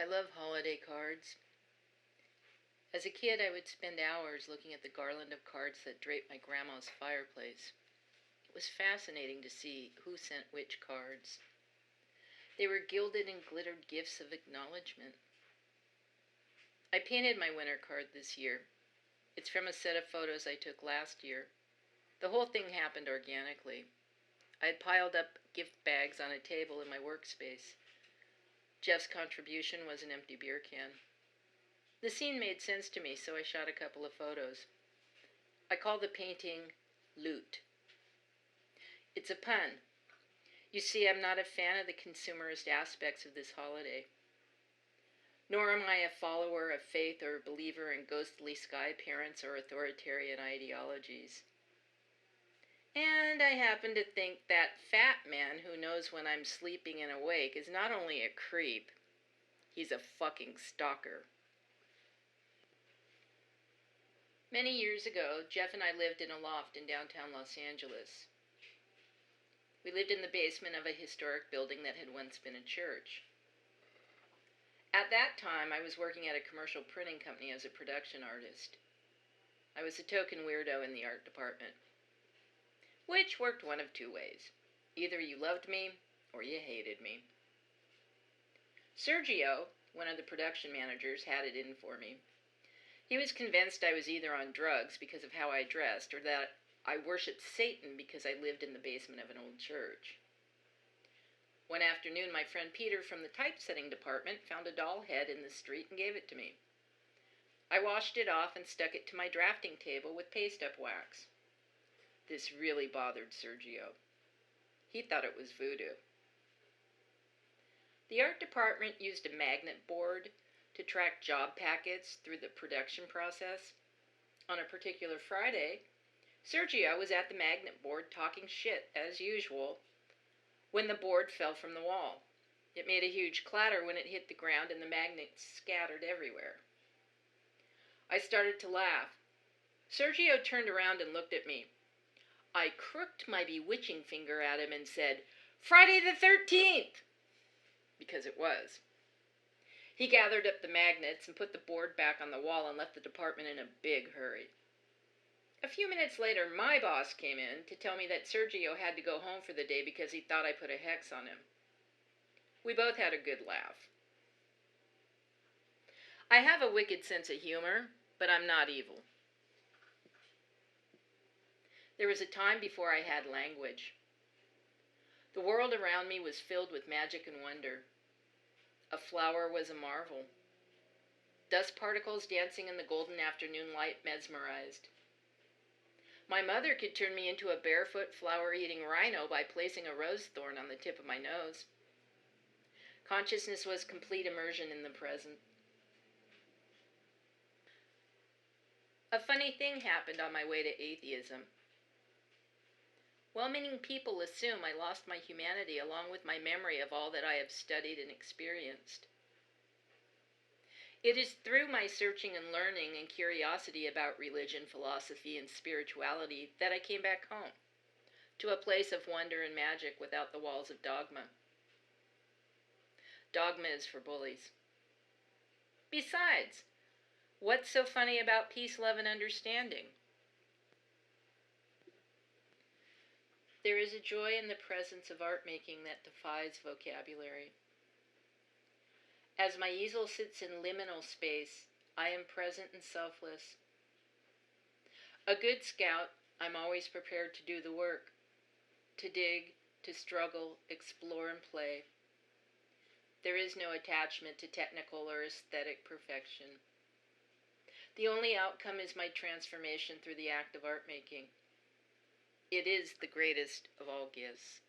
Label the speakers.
Speaker 1: I love holiday cards. As a kid, I would spend hours looking at the garland of cards that draped my grandma's fireplace. It was fascinating to see who sent which cards. They were gilded and glittered gifts of acknowledgement. I painted my winter card this year. It's from a set of photos I took last year. The whole thing happened organically. I had piled up gift bags on a table in my workspace. Jeff's contribution was an empty beer can. The scene made sense to me, so I shot a couple of photos. I call the painting Loot. It's a pun. You see, I'm not a fan of the consumerist aspects of this holiday. Nor am I a follower of faith or a believer in ghostly sky parents or authoritarian ideologies. And I happen to think that fat man who knows when I'm sleeping and awake is not only a creep, he's a fucking stalker. Many years ago, Jeff and I lived in a loft in downtown Los Angeles. We lived in the basement of a historic building that had once been a church. At that time, I was working at a commercial printing company as a production artist. I was a token weirdo in the art department, which worked one of two ways. Either you loved me or you hated me. Sergio, one of the production managers, had it in for me. He was convinced I was either on drugs because of how I dressed or that I worshipped Satan because I lived in the basement of an old church. One afternoon, my friend Peter from the typesetting department found a doll head in the street and gave it to me. I washed it off and stuck it to my drafting table with paste-up wax. This really bothered Sergio. He thought it was voodoo. The art department used a magnet board to track job packets through the production process. On a particular Friday, Sergio was at the magnet board talking shit, as usual, when the board fell from the wall. It made a huge clatter when it hit the ground and the magnets scattered everywhere. I started to laugh. Sergio turned around and looked at me. I crooked my bewitching finger at him and said, "Friday the 13th!" Because it was. He gathered up the magnets and put the board back on the wall and left the department in a big hurry. A few minutes later, my boss came in to tell me that Sergio had to go home for the day because he thought I put a hex on him. We both had a good laugh. I have a wicked sense of humor, but I'm not evil. There was a time before I had language. The world around me was filled with magic and wonder. A flower was a marvel. Dust particles dancing in the golden afternoon light mesmerized. My mother could turn me into a barefoot, flower-eating rhino by placing a rose thorn on the tip of my nose. Consciousness was complete immersion in the present. A funny thing happened on my way to atheism. Well-meaning people assume I lost my humanity along with my memory of all that I have studied and experienced. It is through my searching and learning and curiosity about religion, philosophy, and spirituality that I came back home, to a place of wonder and magic without the walls of dogma. Dogma is for bullies. Besides, what's so funny about peace, love, and understanding? There is a joy in the presence of art making that defies vocabulary. As my easel sits in liminal space, I am present and selfless. A good scout, I'm always prepared to do the work, to dig, to struggle, explore, and play. There is no attachment to technical or aesthetic perfection. The only outcome is my transformation through the act of art making. It is the greatest of all gifts.